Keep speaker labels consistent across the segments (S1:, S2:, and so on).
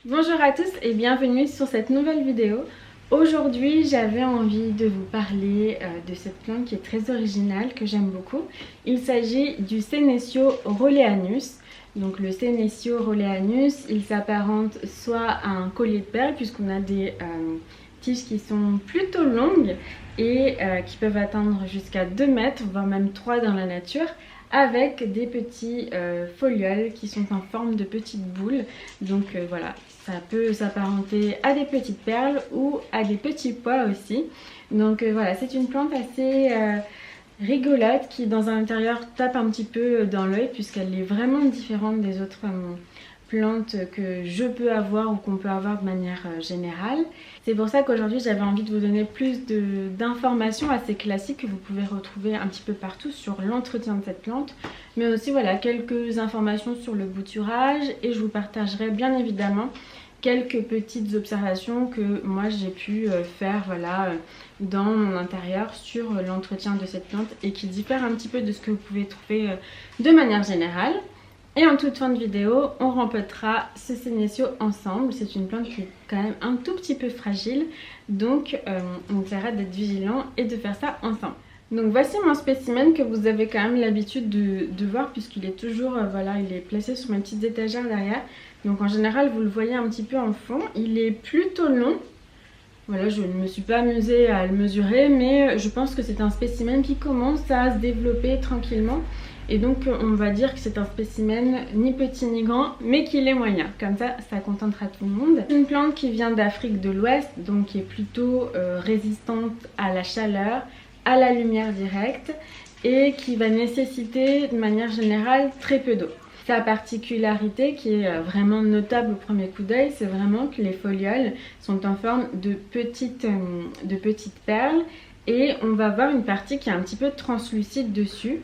S1: Bonjour à tous et bienvenue sur cette nouvelle vidéo. Aujourd'hui j'avais envie de vous parler de cette plante qui est très originale, que j'aime beaucoup. Il s'agit du Senecio rholeanus. Donc le Senecio rholeanus, il s'apparente soit à un collier de perles puisqu'on a des tiges qui sont plutôt longues et qui peuvent atteindre jusqu'à 2 mètres, voire même 3 dans la nature, avec des petits folioles qui sont en forme de petites boules. Donc voilà, ça peut s'apparenter à des petites perles ou à des petits pois aussi. Donc voilà, c'est une plante assez rigolote qui dans un intérieur tape un petit peu dans l'œil puisqu'elle est vraiment différente des autres plantes que je peux avoir ou qu'on peut avoir de manière générale. C'est pour ça qu'aujourd'hui j'avais envie de vous donner plus d'informations assez classiques que vous pouvez retrouver un petit peu partout sur l'entretien de cette plante, mais aussi voilà quelques informations sur le bouturage, et je vous partagerai bien évidemment quelques petites observations que moi j'ai pu faire voilà, dans mon intérieur sur l'entretien de cette plante et qui diffèrent un petit peu de ce que vous pouvez trouver de manière générale. Et en toute fin de vidéo, on rempotera ce Senecio ensemble. C'est une plante qui est quand même un tout petit peu fragile, donc on essaiera d'être vigilant et de faire ça ensemble. Donc voici mon spécimen que vous avez quand même l'habitude de voir puisqu'il est toujours, voilà, il est placé sur mes petites étagères derrière. Donc en général vous le voyez un petit peu en fond, il est plutôt long. Voilà, je ne me suis pas amusée à le mesurer, mais je pense que c'est un spécimen qui commence à se développer tranquillement. Et donc on va dire que c'est un spécimen ni petit ni grand, mais qu'il est moyen. Comme ça contentera tout le monde. C'est une plante qui vient d'Afrique de l'Ouest, donc qui est plutôt résistante à la chaleur, à la lumière directe, et qui va nécessiter de manière générale très peu d'eau. Sa particularité qui est vraiment notable au premier coup d'œil, c'est vraiment que les folioles sont en forme de petites perles, et on va voir une partie qui est un petit peu translucide dessus.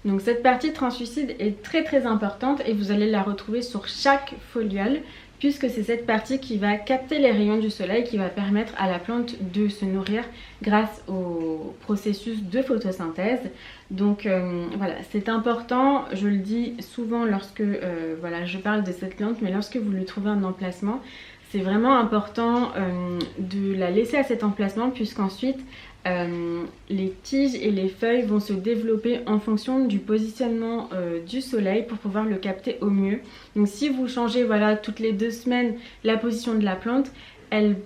S1: Donc cette partie translucide est très importante et vous allez la retrouver sur chaque foliole puisque c'est cette partie qui va capter les rayons du soleil, qui va permettre à la plante de se nourrir grâce au processus de photosynthèse. Donc voilà, c'est important, je le dis souvent lorsque voilà, je parle de cette plante, mais lorsque vous lui trouvez un emplacement, c'est vraiment important de la laisser à cet emplacement puisqu'ensuite les tiges et les feuilles vont se développer en fonction du positionnement du soleil pour pouvoir le capter au mieux. Donc si vous changez voilà, toutes les 2 semaines la position de la plante, elle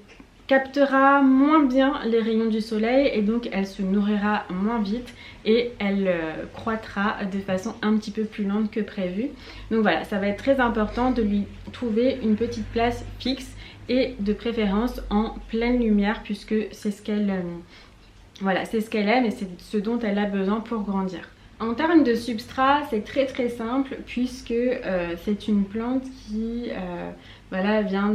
S1: captera moins bien les rayons du soleil et donc elle se nourrira moins vite et elle croîtra de façon un petit peu plus lente que prévu. Donc voilà, ça va être très important de lui trouver une petite place fixe et de préférence en pleine lumière puisque c'est ce qu'elle voilà, c'est ce qu'elle aime et c'est ce dont elle a besoin pour grandir. En termes de substrat, c'est très simple puisque c'est une plante qui voilà, vient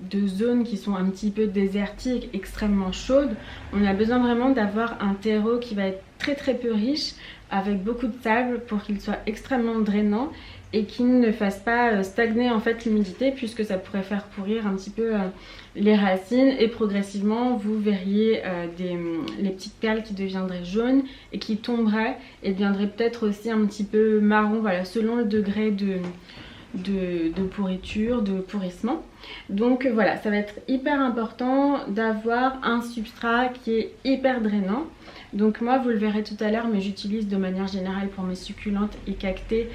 S1: de zones qui sont un petit peu désertiques, extrêmement chaudes. On a besoin vraiment d'avoir un terreau qui va être très peu riche, avec beaucoup de sable pour qu'il soit extrêmement drainant et qu'il ne fasse pas stagner en fait l'humidité puisque ça pourrait faire pourrir un petit peu les racines et progressivement vous verriez les petites perles qui deviendraient jaunes et qui tomberaient et deviendraient peut-être aussi un petit peu marron, voilà, selon le degré de pourriture, de pourrissement. Donc voilà, ça va être hyper important d'avoir un substrat qui est hyper drainant. Donc moi vous le verrez tout à l'heure, mais j'utilise de manière générale pour mes succulentes et cactées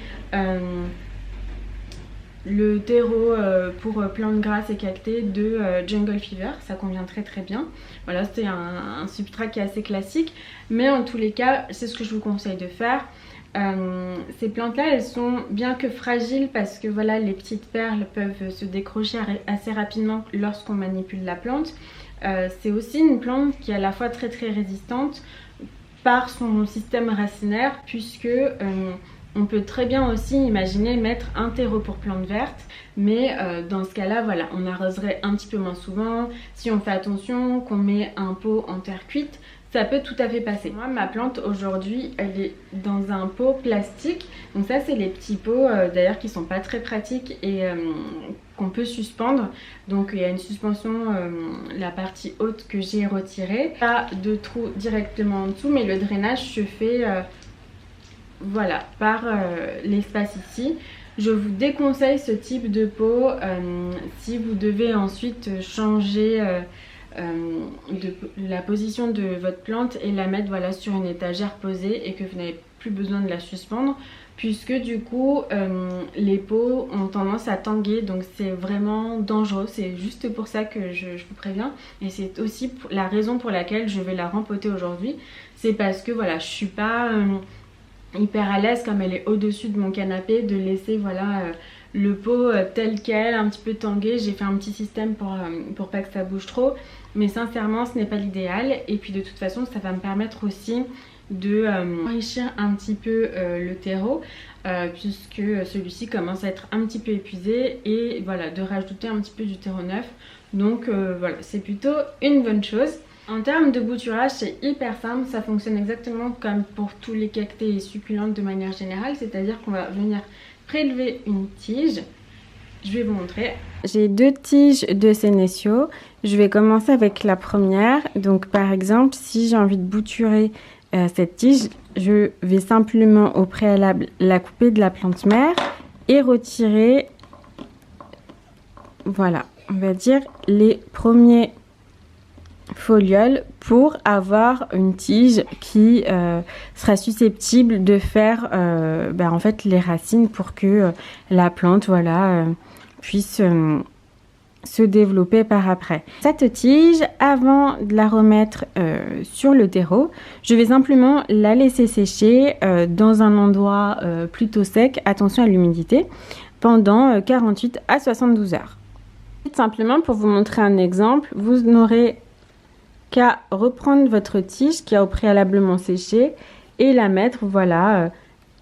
S1: le terreau pour plantes grasses et cactées de Jungle Fever, ça convient très bien. Voilà, c'est un substrat qui est assez classique, mais en tous les cas c'est ce que je vous conseille de faire. Ces plantes là elles sont bien que fragiles parce que voilà, les petites perles peuvent se décrocher assez rapidement lorsqu'on manipule la plante. C'est aussi une plante qui est à la fois très résistante par son système racinaire puisque on peut très bien aussi imaginer mettre un terreau pour plantes vertes, mais dans ce cas là voilà, on arroserait un petit peu moins souvent. Si on fait attention, qu'on met un pot en terre cuite, ça peut tout à fait passer. Moi ma plante aujourd'hui elle est dans un pot plastique, donc ça c'est les petits pots d'ailleurs qui sont pas très pratiques et qu'on peut suspendre. Donc il y a une suspension, la partie haute que j'ai retirée, pas de trou directement en dessous mais le drainage se fait voilà, par l'espace ici. Je vous déconseille ce type de pot si vous devez ensuite changer la position de votre plante et la mettre voilà, sur une étagère posée et que vous n'avez plus besoin de la suspendre, puisque du coup les pots ont tendance à tanguer, donc c'est vraiment dangereux. C'est juste pour ça que je vous préviens, et c'est aussi la raison pour laquelle je vais la rempoter aujourd'hui. C'est parce que voilà, je suis pas hyper à l'aise, comme elle est au-dessus de mon canapé, de laisser voilà le pot tel quel, un petit peu tangué. J'ai fait un petit système pour pas que ça bouge trop, mais sincèrement ce n'est pas l'idéal. Et puis de toute façon ça va me permettre aussi de enrichir un petit peu le terreau, puisque celui-ci commence à être un petit peu épuisé, et voilà, de rajouter un petit peu du terreau neuf. Donc voilà, c'est plutôt une bonne chose. En termes de bouturage, c'est hyper simple, ça fonctionne exactement comme pour tous les cactés et succulentes de manière générale, c'est-à-dire qu'on va venir prélever une tige. Je vais vous montrer. J'ai 2 tiges de sénécio. Je vais commencer avec la première. Donc par exemple, si j'ai envie de bouturer cette tige, je vais simplement au préalable la couper de la plante mère et retirer, voilà, on va dire les premiers folioles pour avoir une tige qui sera susceptible de faire en fait les racines pour que la plante voilà puisse se développer par après. Cette tige, avant de la remettre sur le terreau, je vais simplement la laisser sécher dans un endroit plutôt sec, attention à l'humidité, pendant 48 à 72 heures. Simplement pour vous montrer un exemple, vous n'aurez qu'à reprendre votre tige qui a préalablement séché et la mettre voilà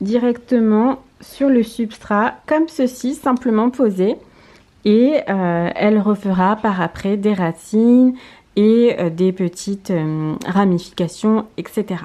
S1: directement sur le substrat comme ceci, simplement posée, et elle refera par après des racines et des petites ramifications, etc.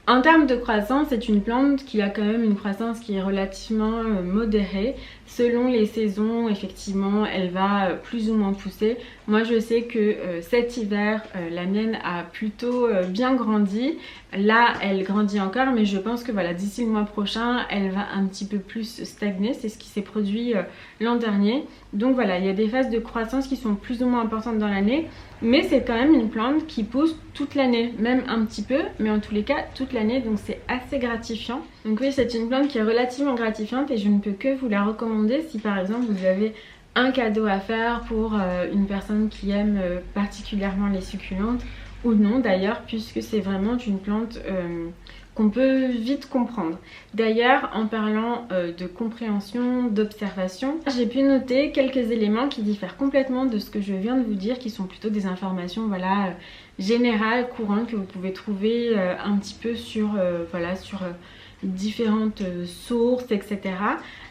S1: En termes de croissance, c'est une plante qui a quand même une croissance qui est relativement modérée. Selon les saisons, effectivement, elle va plus ou moins pousser. Moi, je sais que cet hiver, la mienne a plutôt bien grandi. Là, elle grandit encore, mais je pense que voilà, d'ici le mois prochain, elle va un petit peu plus stagner. C'est ce qui s'est produit l'an dernier. Donc voilà, il y a des phases de croissance qui sont plus ou moins importantes dans l'année, mais c'est quand même une plante qui pousse toute l'année, même un petit peu, mais en tous les cas toute l'année, donc c'est assez gratifiant. Donc oui, c'est une plante qui est relativement gratifiante et je ne peux que vous la recommander si par exemple vous avez un cadeau à faire pour une personne qui aime particulièrement les succulentes, ou non d'ailleurs, puisque c'est vraiment une plante qu'on peut vite comprendre. D'ailleurs, en parlant de compréhension, d'observation, j'ai pu noter quelques éléments qui diffèrent complètement de ce que je viens de vous dire, qui sont plutôt des informations voilà, générales, courantes, que vous pouvez trouver un petit peu sur, sur différentes sources, etc.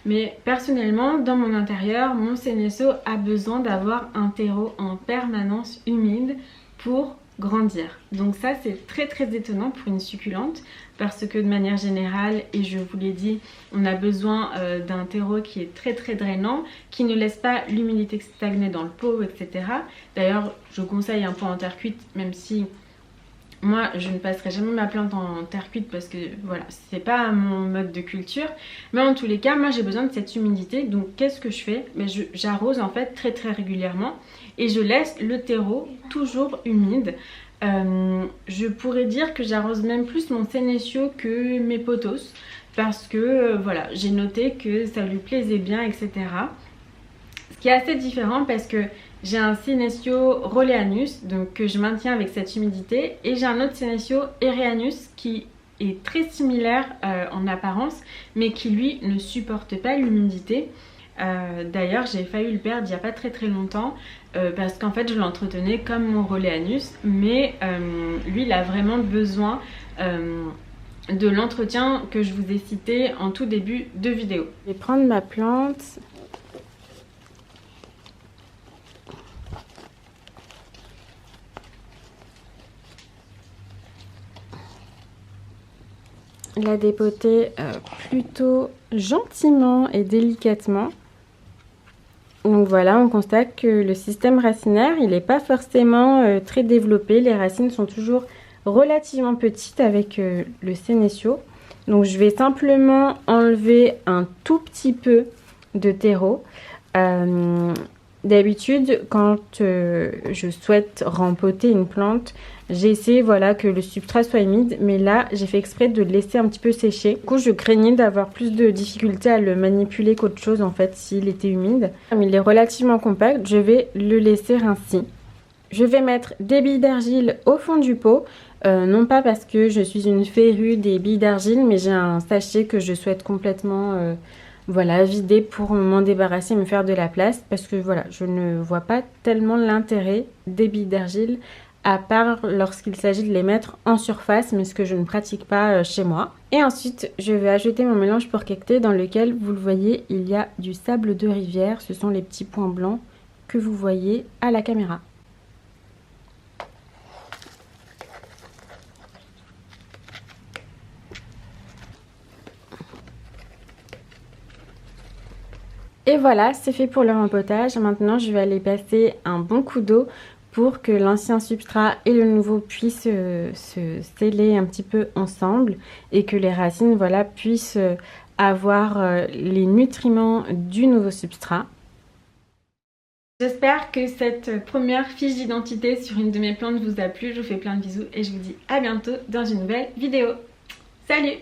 S1: Mais personnellement, dans mon intérieur, mon sénécio a besoin d'avoir un terreau en permanence humide pour grandir. Donc ça, c'est très très étonnant pour une succulente, parce que de manière générale, et je vous l'ai dit, on a besoin d'un terreau qui est très très drainant, qui ne laisse pas l'humidité stagner dans le pot, etc. D'ailleurs, je conseille un pot en terre cuite, même si moi je ne passerai jamais ma plante en terre cuite parce que voilà, c'est pas mon mode de culture. Mais en tous les cas, moi j'ai besoin de cette humidité. Donc qu'est-ce que je fais? J'arrose en fait très très régulièrement et je laisse le terreau toujours humide. Je pourrais dire que j'arrose même plus mon sénécio que mes pothos, parce que voilà, j'ai noté que ça lui plaisait bien, etc. Ce qui est assez différent parce que j'ai un sénécio Rholéanus, donc que je maintiens avec cette humidité, et j'ai un autre sénécio Errheanus qui est très similaire en apparence, mais qui lui ne supporte pas l'humidité. D'ailleurs, j'ai failli le perdre il n'y a pas très très longtemps parce qu'en fait je l'entretenais comme mon Rholéanus, mais lui il a vraiment besoin de l'entretien que je vous ai cité en tout début de vidéo. Je vais prendre ma plante. La dépoter plutôt gentiment et délicatement. Donc voilà, on constate que le système racinaire, il n'est pas forcément très développé. Les racines sont toujours relativement petites avec le sénécio. Donc je vais simplement enlever un tout petit peu de terreau. D'habitude, quand je souhaite rempoter une plante, j'essaie voilà, que le substrat soit humide, mais là j'ai fait exprès de le laisser un petit peu sécher. Du coup je craignais d'avoir plus de difficultés à le manipuler qu'autre chose en fait s'il était humide. Comme il est relativement compact, je vais le laisser ainsi. Je vais mettre des billes d'argile au fond du pot, non pas parce que je suis une férue des billes d'argile, mais j'ai un sachet que je souhaite complètement voilà, vider pour m'en débarrasser et me faire de la place, parce que voilà, je ne vois pas tellement l'intérêt des billes d'argile, à part lorsqu'il s'agit de les mettre en surface, mais ce que je ne pratique pas chez moi. Et ensuite, je vais ajouter mon mélange pour cachet dans lequel, vous le voyez, il y a du sable de rivière. Ce sont les petits points blancs que vous voyez à la caméra. Et voilà, c'est fait pour le rempotage. Maintenant, je vais aller passer un bon coup d'eau pour que l'ancien substrat et le nouveau puissent se sceller un petit peu ensemble et que les racines voilà, puissent avoir les nutriments du nouveau substrat. J'espère que cette première fiche d'identité sur une de mes plantes vous a plu. Je vous fais plein de bisous et je vous dis à bientôt dans une nouvelle vidéo. Salut!